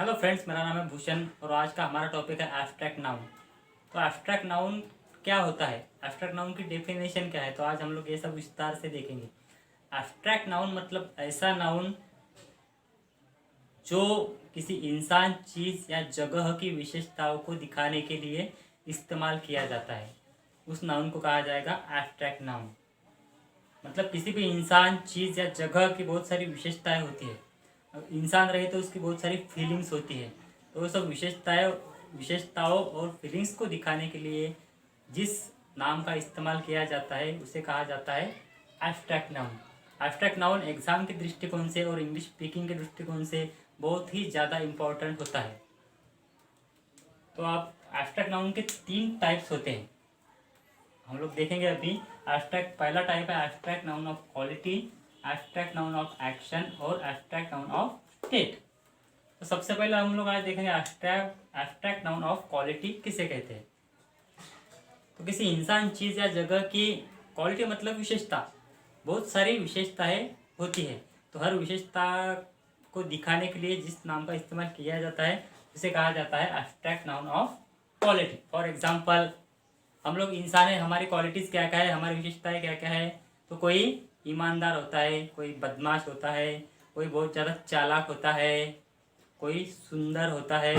Hello friends, मेरा नाम है भूषण और आज का हमारा टॉपिक है एब्स्ट्रैक्ट नाउन। तो एब्स्ट्रैक्ट नाउन क्या होता है, एब्स्ट्रैक्ट नाउन की डेफिनेशन क्या है, तो आज हम लोग ये सब विस्तार से देखेंगे। एब्स्ट्रैक्ट नाउन मतलब ऐसा नाउन जो किसी इंसान, चीज़ या जगह की विशेषताओं को दिखाने के लिए इस्तेमाल किया जाता है, उस नाउन को कहा जाएगा एब्स्ट्रैक्ट नाउन। मतलब किसी भी इंसान, चीज़ या जगह की बहुत सारी विशेषताएं होती है। अब इंसान रहे तो उसकी बहुत सारी फीलिंग्स होती है, तो वो सब विशेषताओं और फीलिंग्स को दिखाने के लिए जिस नाम का इस्तेमाल किया जाता है उसे कहा जाता है abstract noun. Abstract noun exam के दृष्टिकोण से और इंग्लिश स्पीकिंग के दृष्टिकोण से बहुत ही ज़्यादा इम्पोर्टेंट होता है। तो आप एब्स्ट्रैक्ट नाउन के 3 टाइप्स होते हैं, हम लोग देखेंगे अभी। एब्स्ट्रैक्ट पहला टाइप है abstract noun of quality, abstract noun of action और एब्स्ट्रैक्ट नाउन ऑफ स्टेट। तो सबसे पहले हम लोग आज देखेंगे एब्स्ट्रैक्ट नाउन ऑफ क्वालिटी किसे कहते हैं। तो किसी इंसान, चीज़ या जगह की क्वालिटी मतलब विशेषता, बहुत सारी विशेषताएं होती है, तो हर विशेषता को दिखाने के लिए जिस नाम का इस्तेमाल किया जाता है उसे कहा जाता है abstract noun of quality. For example, हम लोग इंसान है, हमारी क्वालिटीज़ क्या क्या है, हमारी विशेषताएं क्या क्या है। तो कोई ईमानदार होता है, कोई बदमाश होता है, कोई बहुत ज़्यादा चालाक होता है, कोई सुंदर होता है,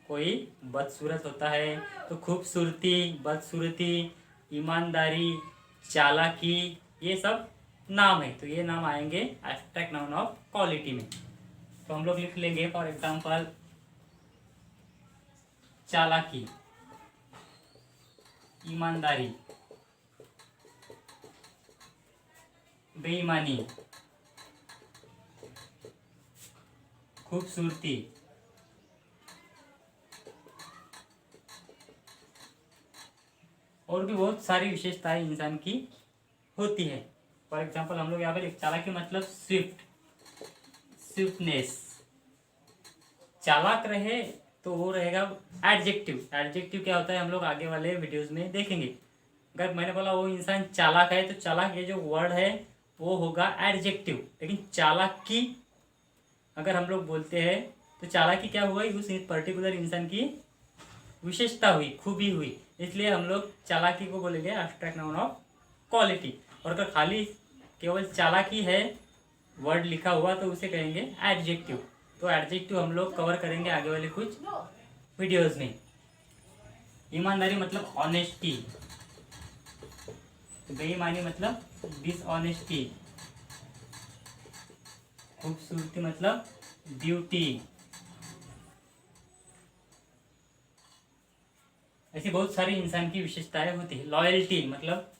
कोई बदसूरत होता है। तो खूबसूरती, बदसूरती, ईमानदारी, चालाकी, ये सब नाम है, तो ये नाम आएंगे एब्स्ट्रैक्ट नाउन ऑफ क्वालिटी में। तो हम लोग लिख लेंगे फॉर एग्जाम्पल चालाकी, ईमानदारी, बेईमानी, खूबसूरती, और भी बहुत सारी विशेषताएं इंसान की होती है। फॉर एग्जाम्पल हम लोग यहाँ पर चालाकी मतलब स्विफ्टनेस। चालाक रहे तो वो रहेगा एडजेक्टिव। एडजेक्टिव क्या होता है हम लोग आगे वाले वीडियोस में देखेंगे। अगर मैंने बोला वो इंसान चालाक है, तो चालाक ये जो वर्ड है वो होगा एडजेक्टिव। लेकिन चालाकी अगर हम लोग बोलते हैं तो चालाकी क्या हुआ, उस पर्टिकुलर इंसान की विशेषता हुई, खूबी हुई, इसलिए हम लोग चालाकी को बोलेंगे एब्स्ट्रैक्ट नाउन ऑफ क्वालिटी। और अगर खाली केवल चालाकी है वर्ड लिखा हुआ तो उसे कहेंगे एडजेक्टिव। तो एडजेक्टिव हम लोग कवर करेंगे आगे वाले कुछ वीडियोस में। ईमानदारी मतलब ऑनेस्टी, बेईमानी मतलब डिसऑनेस्टी, खूबसूरती मतलब ब्यूटी। ऐसी बहुत सारी इंसान की विशेषताएं होती है। लॉयल्टी मतलब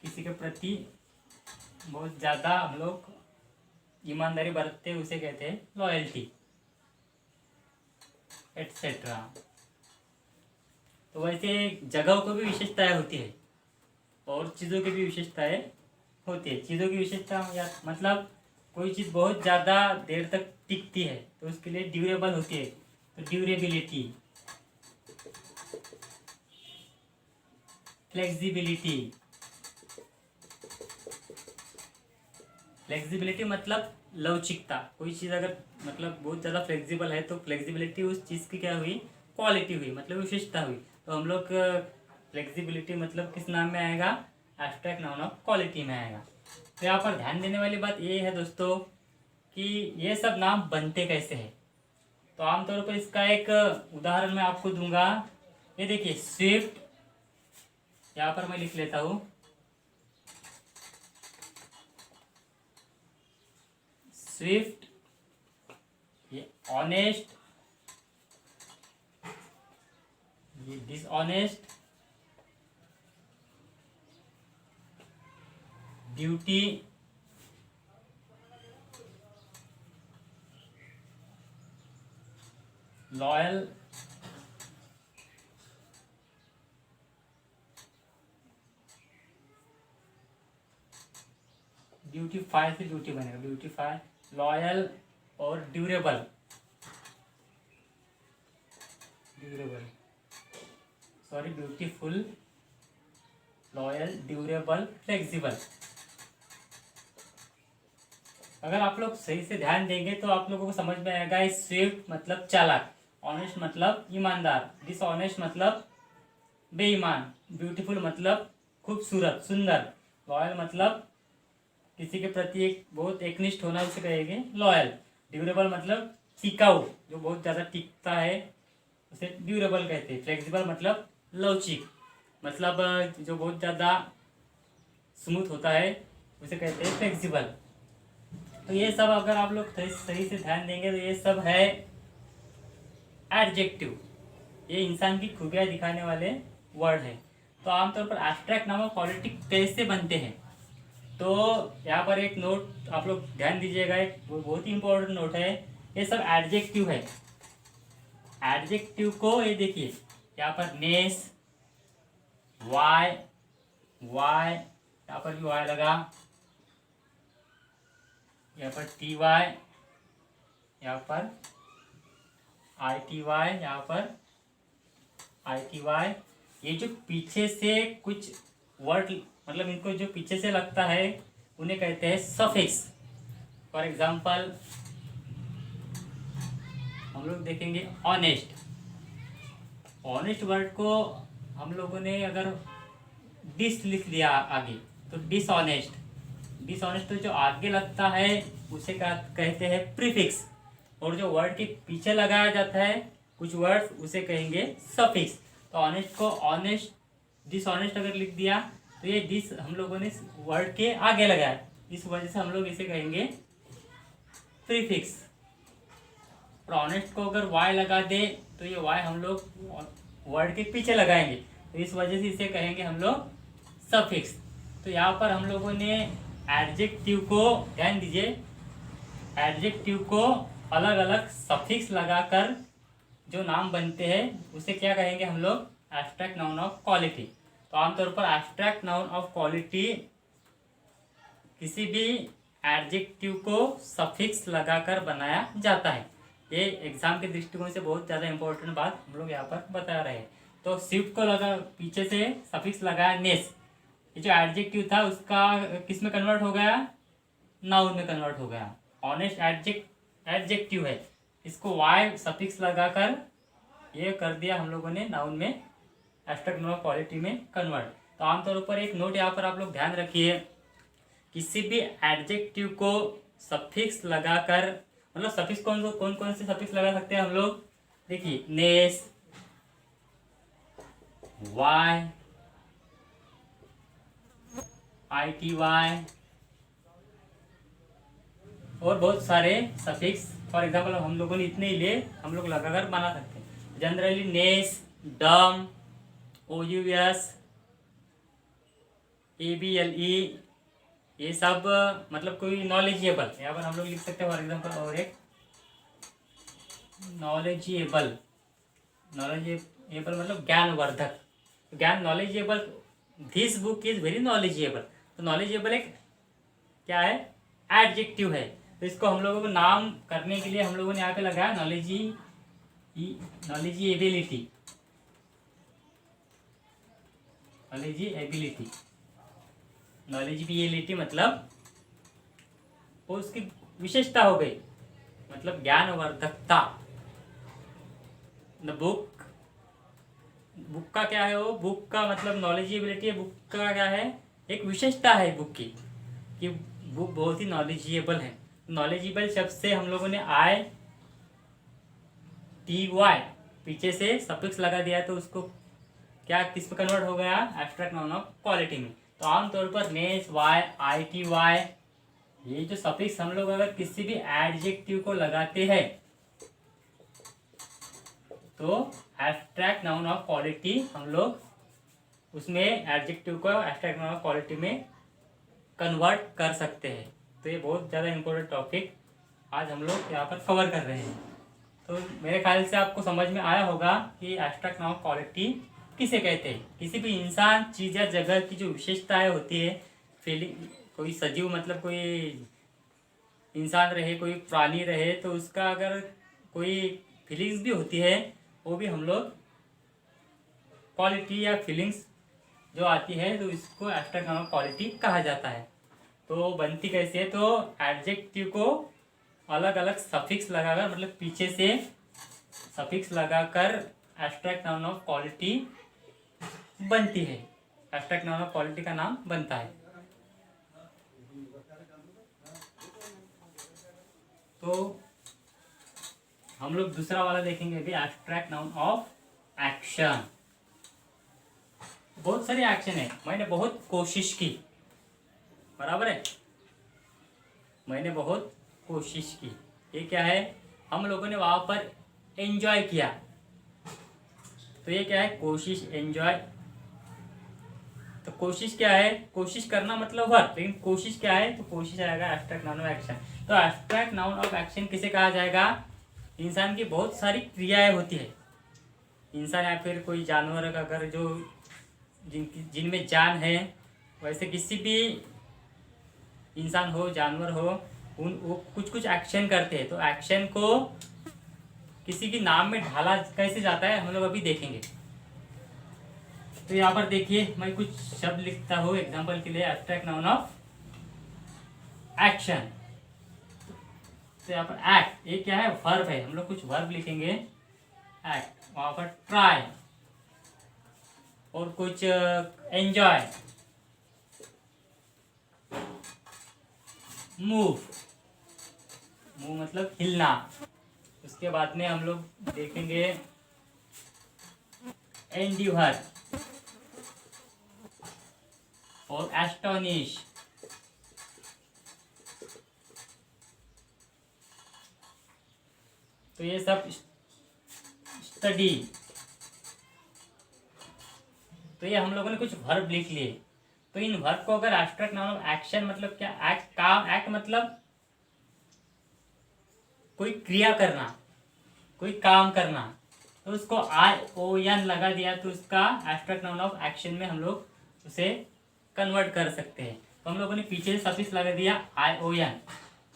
किसी के प्रति बहुत ज़्यादा हम लोग ईमानदारी बरतते हैं, उसे कहते हैं लॉयल्टी, एटसेट्रा। तो वैसे जगहों को भी विशेषताएं होती है और चीज़ों की भी विशेषताएं होती है। चीज़ों की विशेषता या मतलब कोई चीज़ बहुत ज़्यादा देर तक टिकती है तो उसके लिए ड्यूरेबल होती है, तो ड्यूरेबिलिटी। फ्लेक्सिबिलिटी, फ्लेक्सिबिलिटी मतलब लवचिकता। कोई चीज़ अगर मतलब बहुत ज़्यादा फ्लेक्सिबल है तो फ्लेक्सिबिलिटी उस चीज़ की क्या हुई, क्वालिटी हुई, मतलब विशेषता हुई। तो हम लोग फ्लेक्सिबिलिटी मतलब किस नाम में आएगा, एब्स्ट्रैक्ट नाउन ऑफ क्वालिटी में आएगा। तो यहाँ पर ध्यान देने वाली बात ये है दोस्तों कि ये सब नाम बनते कैसे हैं। तो आमतौर पर इसका एक उदाहरण मैं आपको दूंगा। ये देखिए स्विफ्ट, यहाँ पर मैं लिख लेता हूँ स्विफ्ट, ये ऑनेस्ट, ये डिसऑनेस्ट, ड्यूटी, लॉयल, ब्यूटीफाई से ड्यूटी बनेगा, ब्यूटीफाई, लॉयल और durable, durable sorry beautiful, loyal, durable, flexible. अगर आप लोग सही से ध्यान देंगे तो आप लोगों को समझ में आएगा। स्विफ्ट मतलब चालाक, ऑनेस्ट मतलब ईमानदार, डिसऑनेस्ट मतलब बेईमान, ब्यूटीफुल मतलब खूबसूरत सुंदर, लॉयल मतलब किसी के प्रति एक बहुत एकनिष्ठ होना, उसे कहेंगे लॉयल। ड्यूरेबल मतलब टिकाऊ, जो बहुत ज़्यादा टिकता है उसे ड्यूरेबल कहते हैं। फ्लेक्सिबल मतलब लवचिक, मतलब जो बहुत ज़्यादा स्मूथ होता है उसे कहते हैं फ्लेक्सिबल। तो ये सब अगर आप लोग सही से ध्यान देंगे तो ये सब है एडजेक्टिव, ये इंसान की खूबियाँ दिखाने वाले वर्ड है। तो आमतौर पर एब्स्ट्रैक्ट नाउन और क्वालिटी कैसे बनते हैं, तो यहाँ पर एक नोट आप लोग ध्यान दीजिएगा, एक बहुत ही इंपॉर्टेंट नोट है। ये सब एडजेक्टिव है। एडजेक्टिव को ये देखिए, यहाँ पर नेस, वाई, वाई, यहाँ पर भी वाई लगा, यहाँ पर टी वाई, यहाँ पर आई टी वाई, यहाँ पर आई टी वाई। ये जो पीछे से कुछ वर्ड, मतलब इनको जो पीछे से लगता है उन्हें कहते हैं सफिक्स। फॉर एग्जाम्पल हम लोग देखेंगे ऑनेस्ट। ऑनेस्ट वर्ड को हम लोगों ने अगर डिस लिख दिया आगे तो डिसऑनेस्ट। डिसऑनेस्ट तो जो आगे लगता है उसे कहते हैं प्रीफिक्स, और जो वर्ड के पीछे लगाया जाता है कुछ वर्ड्स उसे कहेंगे सफिक्स। तो ऑनेस्ट को ऑनेस्ट, डिसऑनेस्ट अगर लिख दिया तो ये डिस हम लोगों ने वर्ड के आगे लगाया, इस वजह से हम लोग इसे कहेंगे प्रीफिक्स। और ऑनेस्ट को अगर वाई लगा दे तो ये वाई हम लोग वर्ड के पीछे लगाएंगे, तो इस वजह से इसे कहेंगे हम लोग सफिक्स। तो यहाँ पर हम लोगों ने एडजेक्टिव को, ध्यान दीजिए, एडजेक्टिव को अलग अलग सफिक्स लगाकर जो नाम बनते हैं उसे क्या कहेंगे हम लोग, एब्स्ट्रैक्ट नाउन ऑफ क्वालिटी। तो आमतौर पर एब्स्ट्रैक्ट नाउन ऑफ क्वालिटी किसी भी एडजेक्टिव को सफिक्स लगाकर बनाया जाता है। ये एग्जाम के दृष्टिकोण से बहुत ज़्यादा इंपॉर्टेंट बात हम लोग यहाँ पर बता रहे हैं। तो स्विफ्ट को लगा, पीछे से सफिक्स लगाया नेस, ये जो एडजेक्टिव था उसका किस में कन्वर्ट हो गया, नाउन में कन्वर्ट हो गया। ऑनेस्ट एडजेक्टिव है, इसको वाई सफिक्स लगाकर ये कर दिया हम लोगों ने नाउन में, एब्स्ट्रैक्ट नाउन ऑफ क्वालिटी में कन्वर्ट। तो आमतौर पर एक नोट यहाँ पर आप लोग ध्यान रखिए, किसी भी एडजेक्टिव को सफिक्स लगाकर, मतलब सफिक्स कौन कौन से सफिक्स लगा सकते हैं हम लोग, देखिए नेस, वाई, आई टी वाई और बहुत सारे सफिक्स। फॉर एग्जाम्पल हम लोगों ने इतने ही लिए, हम लोग लगाकर बना सकते हैं। Generally ness, dom, O U S, A B L E, ये सब मतलब कोई नॉलेजेबल, यहाँ पर हम लोग लिख सकते हैं फॉर एग्जाम्पल, और एक नॉलेजेबल, नॉलेजेबल मतलब ज्ञानवर्धक, ज्ञान knowledgeable, this book is very knowledgeable. तो नॉलेजेबल एक क्या है, एडजेक्टिव है। तो इसको हम लोगों को नाम करने के लिए हम लोगों ने यहाँ पे लगाया नॉलेजिएबिलिटी, नॉलेजिबिलिटी मतलब वो उसकी विशेषता हो गई, मतलब ज्ञानवर्धकता। बुक, बुक का क्या है, वो बुक का मतलब नॉलेजिबिलिटी है, बुक का क्या है, एक विशेषता है बुक की, कि बुक बहुत ही नॉलेजिएबल है। नॉलेजिबल शब्द से हम लोगों ने आई टी वाई पीछे से सफिक्स लगा दिया, तो उसको क्या किस में कन्वर्ट हो गया, एब्स्ट्रैक्ट नाउन ऑफ क्वालिटी में। तो आमतौर पर नेस, वाई, आई टी वाई, ये जो सफिक्स हम लोग अगर किसी भी एडजेक्टिव को लगाते हैं तो एब्स्ट्रैक्ट नाउन ऑफ क्वालिटी हम लोग उसमें एडजेक्टिव को एब्स्ट्रैक्ट नाउन ऑफ क्वालिटी में कन्वर्ट कर सकते हैं। तो ये बहुत ज़्यादा इंपॉर्टेंट टॉपिक आज हम लोग यहाँ पर कवर कर रहे हैं। तो मेरे ख्याल से आपको समझ में आया होगा कि एब्स्ट्रैक्ट नाउन ऑफ क्वालिटी किसे कहते हैं। किसी भी इंसान, चीज़ या जगह की जो विशेषताएं होती है, फीलिंग, कोई सजीव मतलब कोई इंसान रहे, कोई प्राणी रहे, तो उसका अगर कोई फीलिंग्स भी होती है वो भी हम लोग क्वालिटी या फीलिंग्स जो आती है तो इसको एब्स्ट्रैक्ट नाउन ऑफ क्वालिटी कहा जाता है। तो बनती कैसे है, तो एडजेक्टिव को अलग अलग सफिक्स लगाकर, मतलब पीछे से सफिक्स लगाकर एब्स्ट्रैक्ट नाउन ऑफ क्वालिटी बनती है, एब्स्ट्रैक्ट नाउन ऑफ क्वालिटी का नाम बनता है। तो हम लोग दूसरा वाला देखेंगे अभी, एब्स्ट्रैक्ट नाउन ऑफ एक्शन। बहुत सारे एक्शन है, मैंने बहुत कोशिश की, बराबर है, मैंने बहुत कोशिश की, ये क्या है, हम लोगों ने वहां पर एंजॉय किया, तो ये क्या है, कोशिश, एंजॉय। तो कोशिश क्या है, कोशिश करना मतलब वर्क, लेकिन कोशिश क्या है, तो कोशिश आएगा एब्स्ट्रैक्ट नाउन ऑफ एक्शन। तो एब्स्ट्रैक्ट नाउन ऑफ एक्शन किसे कहा जाएगा, इंसान की बहुत सारी क्रियाएं होती है, इंसान या फिर कोई जानवर का, अगर जो जिनमें जान है, वैसे किसी भी इंसान हो, जानवर हो, वो कुछ कुछ एक्शन करते हैं, तो एक्शन को किसी के नाम में ढाला कैसे जाता है हम लोग अभी देखेंगे। तो यहाँ पर देखिए, मैं कुछ शब्द लिखता हूँ एग्जांपल के लिए, एब्स्ट्रैक्ट नाउन ऑफ एक्शन। तो यहाँ पर एक्ट, ये क्या है, वर्ब है, हम लोग कुछ वर्ब लिखेंगे, एक्ट, वहां पर ट्राई, और कुछ एंजॉय, मूव, मूव मतलब हिलना। उसके बाद में हम लोग देखेंगे एंडिवर और एस्टोनिश, तो ये सब स्टडी। तो ये हम लोगों ने कुछ वर्ब लिख लिए। तो इन वर्ब को अगर एब्स्ट्रैक्ट नाउन ऑफ एक्शन मतलब क्या, एक्ट, काम, एक्ट मतलब कोई क्रिया करना, कोई काम करना, तो उसको आई ओ एन लगा दिया, तो उसका एब्स्ट्रैक्ट नाउन ऑफ एक्शन में हम लोग उसे कन्वर्ट कर सकते हैं। तो हम लोगों ने पीछे सफिक्स लगा दिया आई ओ एन,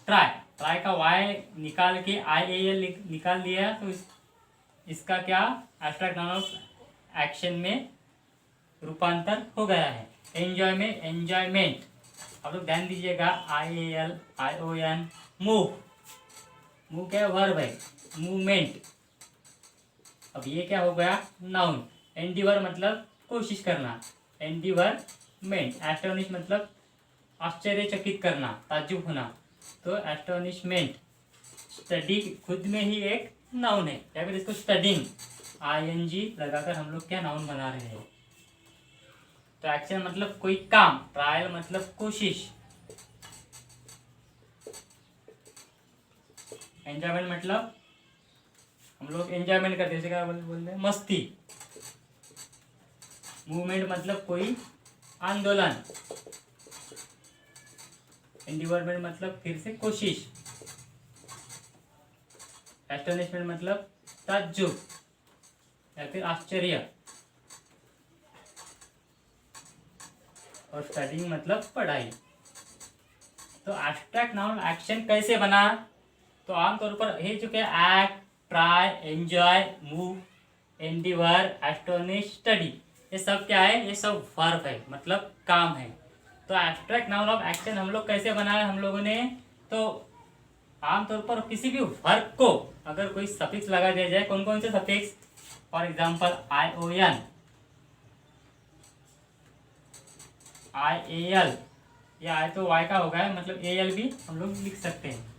ट्राई, ट्राई का वाई निकाल के आई ए एल निकाल दिया, तो इसका क्या एब्स्ट्रैक्ट नाउन ऑफ एक्शन में रूपांतर हो गया है। एंजॉय में एंजॉयमेंट, आप लोग ध्यान दीजिएगा, I A L I O N. Move, move क्या वर्ब है, मूवमेंट। अब ये क्या हो गया, नाउन। एंडिवर मतलब कोशिश करना, एंडिवरमेंट। एस्टोनिश मतलब आश्चर्यचकित करना, ताज्जुब होना, तो एस्टोनिशमेंट। स्टडी खुद में ही एक नाउन है, या फिर इसको स्टडिंग आईएनजी लगाकर हम लोग क्या नाउन बना रहे हैं। तो एक्शन मतलब कोई काम, ट्रायल मतलब कोशिश, एंजॉयमेंट मतलब हम लोग एंजॉयमेंट करते हैं, क्या बोलते हैं, मस्ती। मूवमेंट मतलब कोई आंदोलन। एंडिवरमेंट मतलब फिर से कोशिश। एस्टोनिशमेंट मतलब ताज्जुब या फिर आश्चर्य। और स्टडीइंग मतलब पढ़ाई। तो एब्स्ट्रैक्ट नाउन एक्शन कैसे बना, तो आमतौर पर ये जो क्या, act, try, enjoy, move, endeavour, astonish, study, ये सब क्या है, ये सब वर्ब है, मतलब काम है। तो एब्स्ट्रैक्ट नाउन ऑफ एक्शन हम लोग कैसे बनाया हम लोगों ने, तो आमतौर पर किसी भी वर्ब को अगर कोई सफिक्स लगा दिया जाए, कौन कौन से suffix, for example I O N, I A L, ये आई तो वाई का होगा, मतलब ए एल भी हम लोग लिख सकते हैं।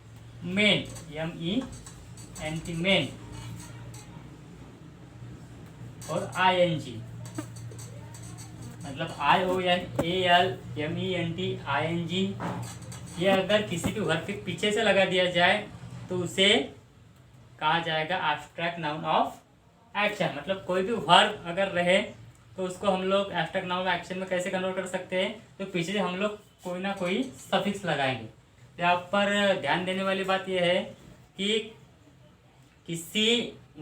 Ment, M E N T, ment, और आई एन जी मतलब I O N A L M E N T I N G. ये अगर किसी भी वर्ब के पीछे से लगा दिया जाए तो उसे कहा जाएगा एब्स्ट्रैक्ट नाउन ऑफ एक्शन। मतलब कोई भी वर्ब अगर रहे तो उसको हम लोग एब्स्ट्रैक्ट नाउन ऑफ एक्शन में कैसे कन्वर्ट कर सकते हैं, तो पीछे से हम लोग कोई ना कोई सफिक्स लगाएंगे। यहाँ पर ध्यान देने वाली बात यह है कि किसी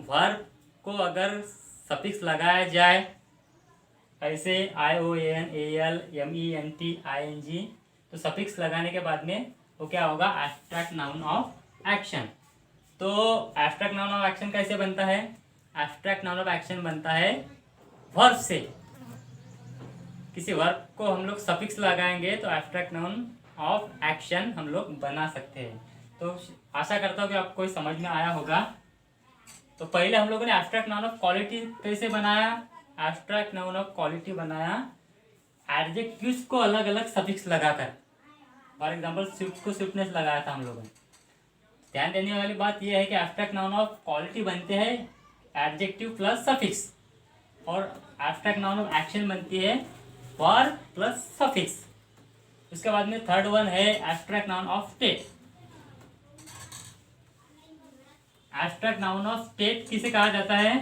वर्ब को अगर सफिक्स लगाया जाए, ऐसे I O N A L M E N T I N G, तो सफिक्स लगाने के बाद में वो क्या होगा, एब्स्ट्रैक्ट नाउन ऑफ एक्शन। तो एब्स्ट्रैक्ट नाउन ऑफ एक्शन कैसे बनता है, एब्स्ट्रैक्ट नाउन ऑफ एक्शन बनता है वर्ब से। किसी वर्ब को हम लोग सफिक्स लगाएंगे तो एब्स्ट्रैक्ट नाउन ऑफ एक्शन हम लोग बना सकते हैं। तो आशा करता हूँ कि आपको समझ में आया होगा। तो पहले हम लोगों ने एब्स्ट्रैक्ट नाउन ऑफ क्वालिटी कैसे बनाया, एब्स्ट्रैक्ट नाउन ऑफ क्वालिटी बनाया एडजेक्टिव्स को अलग अलग सफिक्स लगाकर। फॉर एग्जांपल स्विफ्ट को स्विफ्टनेस लगाया था हम लोगों ने। ध्यान देने वाली बात यह है कि एब्स्ट्रैक्ट नाउन ऑफ क्वालिटी बनते हैं एडजेक्टिव प्लस सफिक्स, और एब्स्ट्रैक्ट नाउन ऑफ एक्शन बनती है वर्ब प्लस सफिक्स। उसके बाद में थर्ड वन है abstract noun of state. Abstract noun of state किसे कहा जाता है?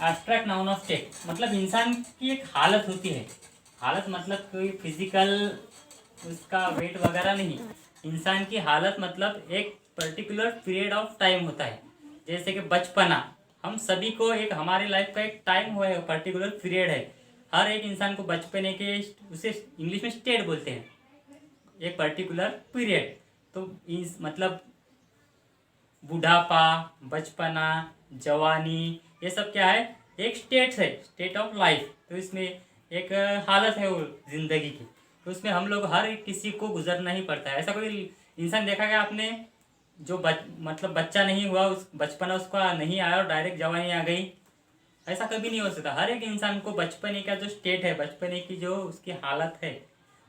एब्स्ट्रैक्ट नाउन ऑफ स्टेट मतलब इंसान की एक हालत होती है। हालत मतलब कोई फिजिकल उसका वेट वगैरह नहीं, इंसान की हालत मतलब एक पर्टिकुलर पीरियड ऑफ टाइम होता है। जैसे कि बचपना, हम सभी को एक हमारे लाइफ का एक टाइम हुआ है, पर्टिकुलर पीरियड है। हर एक इंसान को बचपने के उसे इंग्लिश में स्टेट बोलते हैं, एक पर्टिकुलर पीरियड। तो इस मतलब बुढ़ापा, बचपना, जवानी, ये सब क्या है? एक स्टेट है, स्टेट ऑफ लाइफ। तो इसमें एक हालत है वो जिंदगी की। तो उसमें हम लोग हर किसी को गुजरना ही पड़ता है। ऐसा कोई इंसान देखा गया आपने जो मतलब बच्चा नहीं हुआ, उस बचपना उसका नहीं आया और डायरेक्ट जवानी आ गई? ऐसा कभी नहीं हो सकता। हर एक इंसान को बचपने का जो स्टेट है, बचपने की जो उसकी हालत है,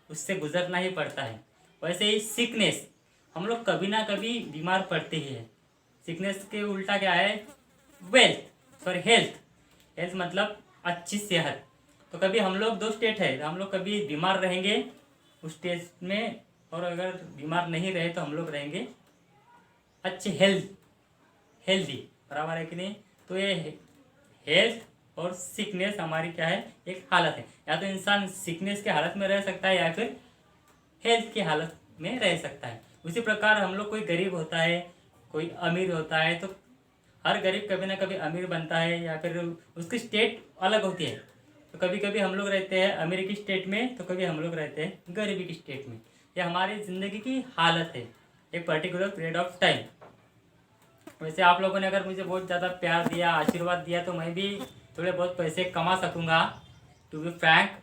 उससे गुजरना ही पड़ता है। वैसे ही सिकनेस, हम लोग कभी ना कभी बीमार पड़ते ही है। सिकनेस के उल्टा क्या है? Wealth, sorry health. हेल्थ मतलब अच्छी सेहत। तो कभी हम लोग दो स्टेट है, हम लोग कभी बीमार रहेंगे उस स्टेज में, और अगर बीमार नहीं रहे तो हम लोग रहेंगे अच्छे हेल्दी। बराबर है कि नहीं? तो ये हेल्थ और सिकनेस हमारी क्या है? एक हालत है। या तो इंसान सिकनेस के हालत में रह सकता है या फिर हेल्थ की हालत में रह सकता है। उसी प्रकार हम लोग, कोई गरीब होता है, कोई अमीर होता है, तो हर गरीब कभी ना कभी अमीर बनता है या फिर उसकी स्टेट अलग होती है। तो कभी कभी हम लोग रहते हैं अमीर की स्टेट में, तो कभी हम लोग रहते हैं गरीबी की स्टेट में। ये हमारी ज़िंदगी की हालत है, एक पर्टिकुलर पीरियड ऑफ टाइम। वैसे आप लोगों ने अगर मुझे बहुत ज़्यादा प्यार दिया, आशीर्वाद दिया, तो मैं भी थोड़े बहुत पैसे कमा सकूँगा, टू बी फ्रैंक।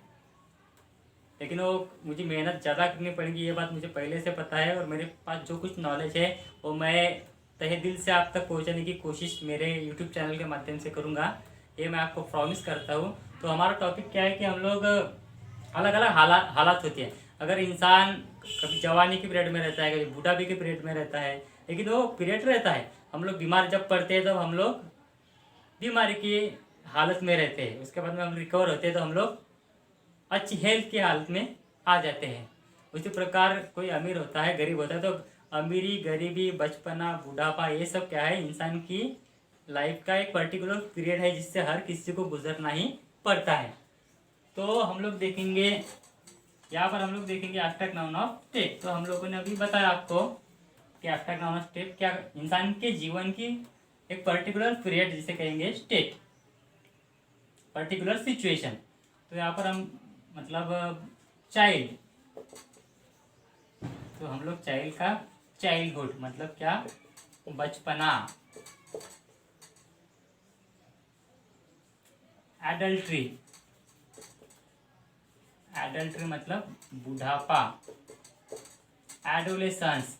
लेकिन वो मुझे मेहनत ज़्यादा करनी पड़ेगी, ये बात मुझे पहले से पता है। और मेरे पास जो कुछ नॉलेज है वो मैं तहे दिल से आप तक पहुंचाने की कोशिश मेरे यूट्यूब चैनल के माध्यम से करूंगा, ये मैं आपको प्रॉमिस करता हूँ। तो हमारा टॉपिक क्या है कि हम लोग अलग अलग हालात होती है। अगर इंसान कभी जवानी के पीरियड में रहता है, कभी बुढ़ापे के पीरियड में रहता है, लेकिन वो पीरियड रहता है। हम लोग बीमार जब पड़ते हैं तब हम लोग बीमारी की हालत में रहते हैं, उसके बाद में हम रिकवर होते हैं तो हम लोग अच्छी हेल्थ की हालत में आ जाते हैं। उसी प्रकार कोई अमीर होता है, गरीब होता है, तो अमीरी, गरीबी, बचपना, बुढ़ापा, ये सब क्या है? इंसान की लाइफ का एक पर्टिकुलर पीरियड है जिससे हर किसी को गुजरना ही पड़ता है। तो हम लोग देखेंगे यहाँ पर, हम लोग देखेंगे एब्स्ट्रैक्ट नाउन ऑफ स्टेट। तो हम लोगों ने अभी बताया आपको कि एब्स्ट्रैक्ट नाउन ऑफ स्टेट क्या, इंसान के जीवन की एक पर्टिकुलर पीरियड जिसे कहेंगे स्टेट, पर्टिकुलर सिचुएशन। तो यहाँ पर हम मतलब चाइल्ड, तो हम लोग चाइल्ड का चाइल्डहुड मतलब क्या? बचपना। एडल्ट्री, एडल्ट्री मतलब बुढ़ापा। एडोलेसेंस,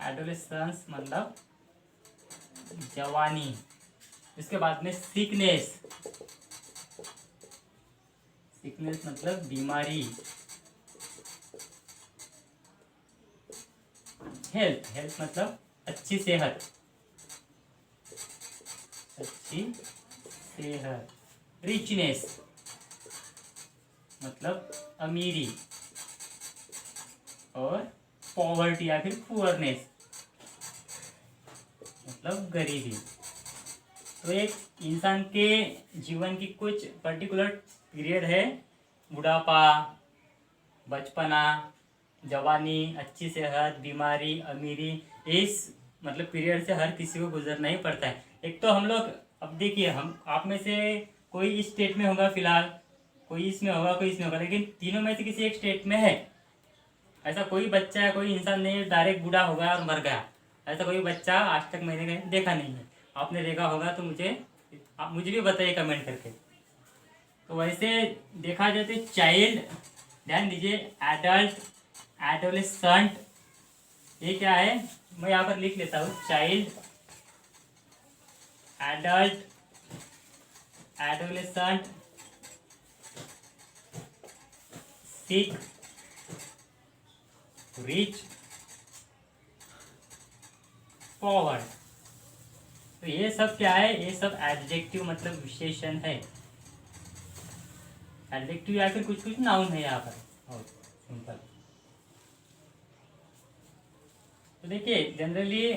एडोलेसेंस मतलब जवानी। इसके बाद में सिकनेस, सिकनेस मतलब बीमारी। हेल्थ, हेल्थ मतलब अच्छी सेहत, अच्छी सेहत। रिचनेस मतलब अमीरी, और पॉवर्टी या फिर पुअरनेस मतलब गरीबी। तो एक इंसान के जीवन की कुछ पर्टिकुलर पीरियड है, बुढ़ापा, बचपना, जवानी, अच्छी सेहत, बीमारी, अमीरी। इस मतलब पीरियड से हर किसी को गुजरना ही पड़ता है। एक तो हम लोग, अब देखिए, हम आप में से कोई इस स्टेट में होगा फिलहाल, कोई इसमें होगा, कोई इसमें होगा, लेकिन तीनों में से किसी एक स्टेट में है। ऐसा कोई बच्चा है, कोई इंसान नहीं डायरेक्ट बूढ़ा हो गया और मर गया। ऐसा कोई बच्चा आज तक मैंने कहीं देखा नहीं है। आपने देखा होगा तो आप मुझे भी बताइए कमेंट करके। तो वैसे देखा जाए तो चाइल्ड, ध्यान दीजिए, एडल्ट, एडोलेसेंट, ये क्या है, मैं यहाँ पर लिख लेता हूँ, चाइल्ड, एडल्ट, एडोलेसेंट, सिक, रिच, फॉरवर्ड। तो ये सब क्या है, ये सब एडजेक्टिव मतलब विशेषण है, एडजेक्टिव या फिर कुछ कुछ नाउन है यहाँ पर। और सिंपल। तो देखिए जनरली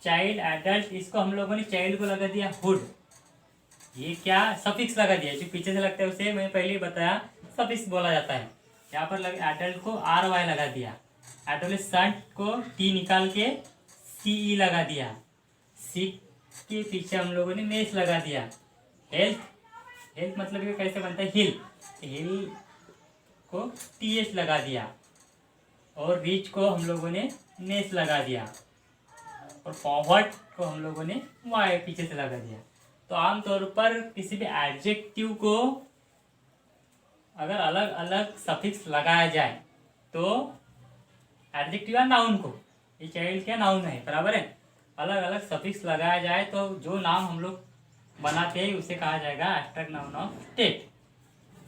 चाइल्ड, एडल्ट, इसको हम लोगों ने चाइल्ड को लगा दिया हुड, ये क्या सफिक्स लगा दिया, जो पीछे से लगता है उसे मैं पहले ही बताया सफिक्स बोला जाता है। यहाँ पर एडल्ट को आर वाई लगा दिया, एडोलेसेंट को टी निकाल के सी ई लगा दिया, सी के पीछे हम लोगों ने नेस लगा दिया, हेल्थ, हेल्थ मतलब ये कैसे बनता है, हिल, हिल को टी एच लगा दिया, और रिच को हम लोगों ने नेस लगा दिया, और फॉरवर्ड को हम लोगों ने वाई पीछे से लगा दिया। तो आमतौर पर किसी भी एडजेक्टिव को अगर अलग अलग सफिक्स लगाया जाए तो एडजेक्टिव या नाउन को, ये चाइल्ड क्या नाउन है बराबर है, अलग अलग सफिक्स लगाया जाए तो जो नाम हम लोग बनाते हैं उसे कहा जाएगा एब्स्ट्रैक्ट नाउन ऑफ स्टेट,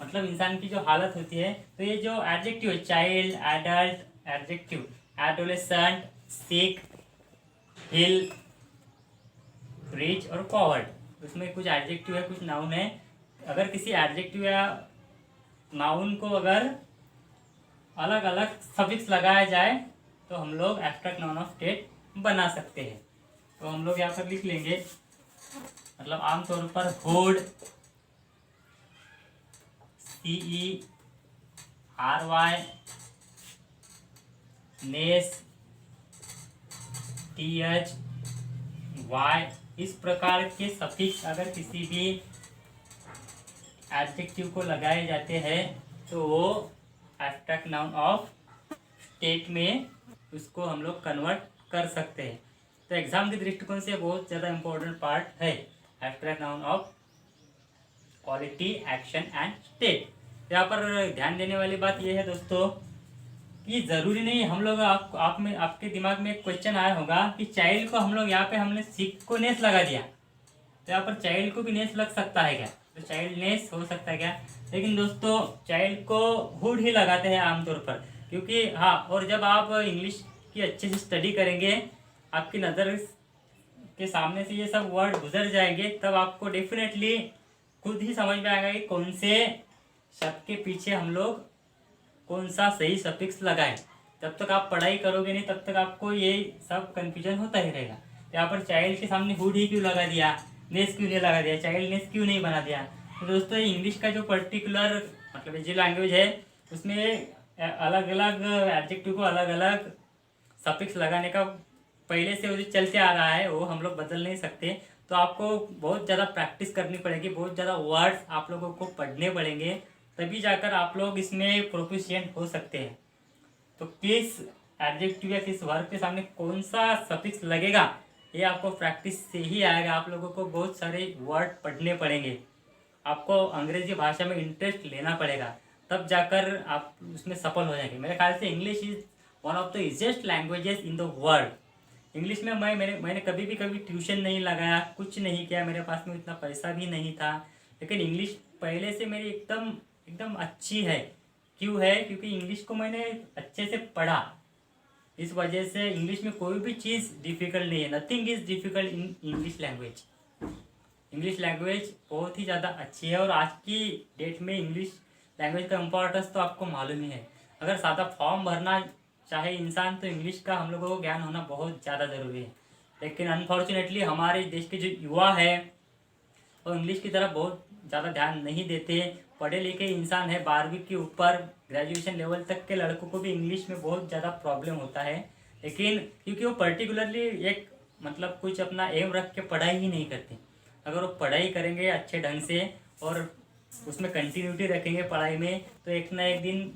मतलब इंसान की जो हालत होती है। तो ये जो एडजेक्टिव है, चाइल्ड, एडल्ट, एडजेक्टिव, एडोलेसेंट, सिक, हिल, रिच और फॉरवर्ड, उसमें कुछ एडजेक्टिव है कुछ नाउन है। अगर किसी एडजेक्टिव या नाउन को अगर अलग अलग सफिक्स लगाया जाए तो हम लोग एब्स्ट्रैक्ट नाउन ऑफ स्टेट बना सकते हैं। तो हम लोग यहाँ पर लिख लेंगे, मतलब आमतौर पर हुड, CERY, नेस, THY, इस प्रकार के सफिक्स अगर किसी भी एडजेक्टिव को लगाए जाते हैं तो वो एब्स्ट्रैक्ट नाउन ऑफ स्टेट में उसको हम लोग कन्वर्ट कर सकते हैं। तो एग्जाम के दृष्टिकोण से बहुत ज़्यादा इंपॉर्टेंट पार्ट है abstract noun of quality, action and state. यहाँ पर ध्यान देने वाली बात यह है दोस्तों कि ज़रूरी नहीं, हम लोग आप में आपके दिमाग में एक क्वेश्चन आया होगा कि चाइल्ड को हम लोग यहाँ पे हमने सिक को नेस लगा दिया, तो यहाँ पर चाइल्ड को भी नेस लग सकता है क्या, तो चाइल्ड नेस हो सकता है क्या, लेकिन दोस्तों चाइल्ड को हुड ही लगाते हैं आमतौर पर, क्योंकि हाँ, और जब आप इंग्लिश की अच्छे से स्टडी करेंगे, आपकी नज़र के सामने से ये सब वर्ड गुजर जाएंगे, तब आपको डेफिनेटली खुद ही समझ में आएगा कि कौन से शब्द के पीछे हम लोग कौन सा सही सफिक्स लगाएं। जब तक आप पढ़ाई करोगे नहीं तब तक आपको ये सब कंफ्यूजन होता ही रहेगा। यहाँ पर चाइल्ड के सामने हुड ही क्यों लगा दिया, नेस क्यों नहीं लगा दिया, चाइल्ड नेस क्यों नहीं बना दिया। तो दोस्तों इंग्लिश का जो पर्टिकुलर मतलब जो लैंग्वेज है उसमें अलग अलग एडजेक्टिव को अलग अलग सफिक्स लगाने का पहले से वो जो चलते आ रहा है वो हम लोग बदल नहीं सकते। तो आपको बहुत ज़्यादा प्रैक्टिस करनी पड़ेगी, बहुत ज़्यादा वर्ड्स आप लोगों को पढ़ने पड़ेंगे, तभी जाकर आप लोग इसमें प्रोफिशिएंट हो सकते हैं। तो किस एडजेक्टिव या किस वर्ब के सामने कौन सा सफिक्स लगेगा ये आपको प्रैक्टिस से ही आएगा। आप लोगों को बहुत सारे वर्ड पढ़ने पड़ेंगे, आपको अंग्रेजी भाषा में इंटरेस्ट लेना पड़ेगा, तब जाकर आप उसमें सफल हो जाएंगे। मेरे ख्याल से English is one of the easiest languages in the world. English में मैंने कभी ट्यूशन नहीं लगाया, कुछ नहीं किया, मेरे पास में इतना पैसा भी नहीं था, लेकिन इंग्लिश पहले से मेरी एकदम एकदम अच्छी है। क्यों है, क्योंकि इंग्लिश को मैंने अच्छे से पढ़ा, इस वजह से इंग्लिश में कोई भी चीज़ डिफ़िकल्ट नहीं है। Nothing is difficult in English language. English language बहुत ही ज़्यादा अच्छी है, और आज की डेट में इंग्लिश लैंग्वेज का इम्पोर्टेंस तो आपको मालूम ही है। अगर सादा फॉर्म भरना चाहे इंसान तो इंग्लिश का हम लोगों को ज्ञान होना बहुत ज़्यादा ज़रूरी है। लेकिन अनफॉर्चुनेटली हमारे देश के जो युवा है वो इंग्लिश की तरफ बहुत ज़्यादा ध्यान नहीं देते। पढ़े लिखे इंसान है, 12वीं के ऊपर ग्रेजुएशन लेवल तक के लड़कों को भी इंग्लिश में बहुत ज़्यादा प्रॉब्लम होता है, लेकिन क्योंकि वो पर्टिकुलरली एक मतलब कुछ अपना एम रख के पढ़ाई ही नहीं करते। अगर वो पढ़ाई करेंगे अच्छे ढंग से और उसमें कंटिन्यूटी रखेंगे पढ़ाई में, तो एक ना एक दिन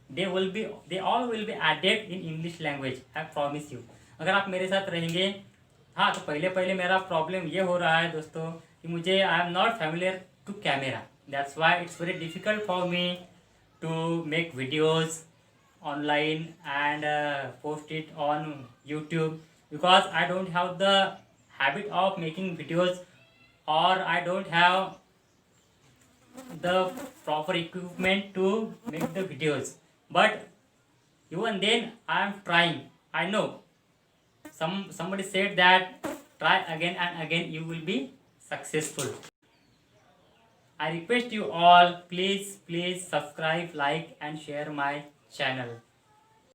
they all will be added in English language, I promise you। अगर आप मेरे साथ रहेंगे हाँ, तो पहले पहले मेरा प्रॉब्लम ये हो रहा है दोस्तों कि मुझे I am not familiar to camera, that's why it's very difficult for me to make videos online and post it on YouTube, because I don't have the habit of making videos, or I don't have the proper equipment to make the videos. But even then I am trying. I know somebody said that try again and again, you will be successful. I request you all, please subscribe, like and share my channel.